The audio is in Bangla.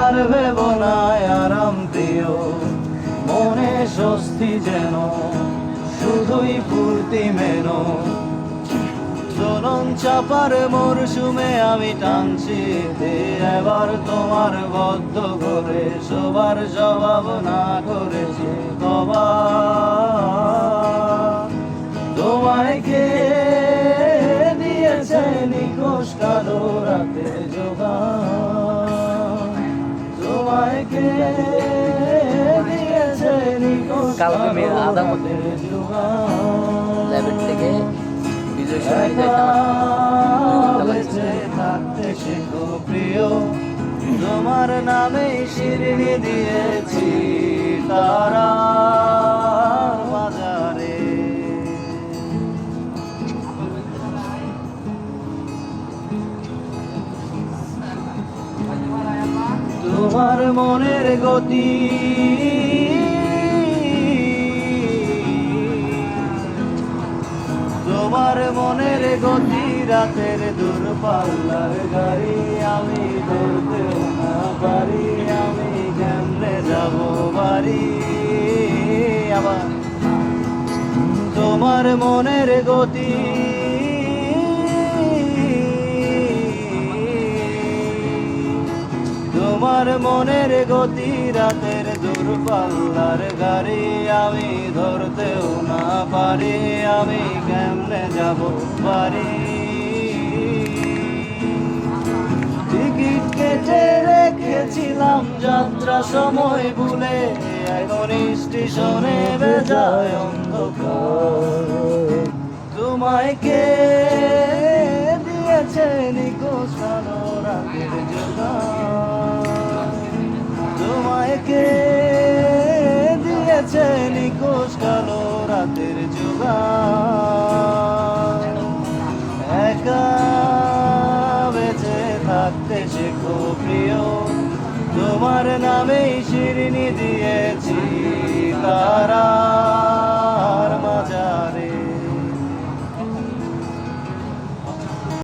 আর ভেব না আরাম প্রিয়, মনে স্বস্তি যেন শুধুই ফুর্তি মেনো। চলন চাপার মরশুমে আমি টানছি এবার তোমার বদ্ধ করে, সবার স্বভাব না করেছি কবা। তোমায় কে দিয়েছে নিখোঁজ কালো রাতে যোগান, তোমায় কে দিয়েছে নিখোঁজ কালো রাতে যোগান। থেকে বেঁচে থাকতে শেখো প্রিয়, তোমার নামে শিরনি দিয়েছি তারা বাজারে। তোমার মনের গতি তোমার মনের গতি রাতের দূরপাল্লার গাড়ি, আমি ধরতেও না পারি, আমি কেমনে যাব বাড়ি। আবার তোমার মনের গতি তোমার মনের গতি রাতের দূরপাল্লার গাড়ি, আমি ধরতেও না পারি, আমি কেমনে যাব বাড়ি। টিকিট কেটে রেখেছিলাম যাত্রা সময় ভুলে, এখন স্টেশনে বেজায় অন্ধকার। তোমায় কে দিয়েছে নিখোঁজ কালো রাতের যোগান, তোমায় কে দিয়েছে নিখোঁজ কালো রাতের যোগান। একা বেঁচে থাকতে শেখো প্রিয়, তোমার নামেই শিরনি দিয়েছি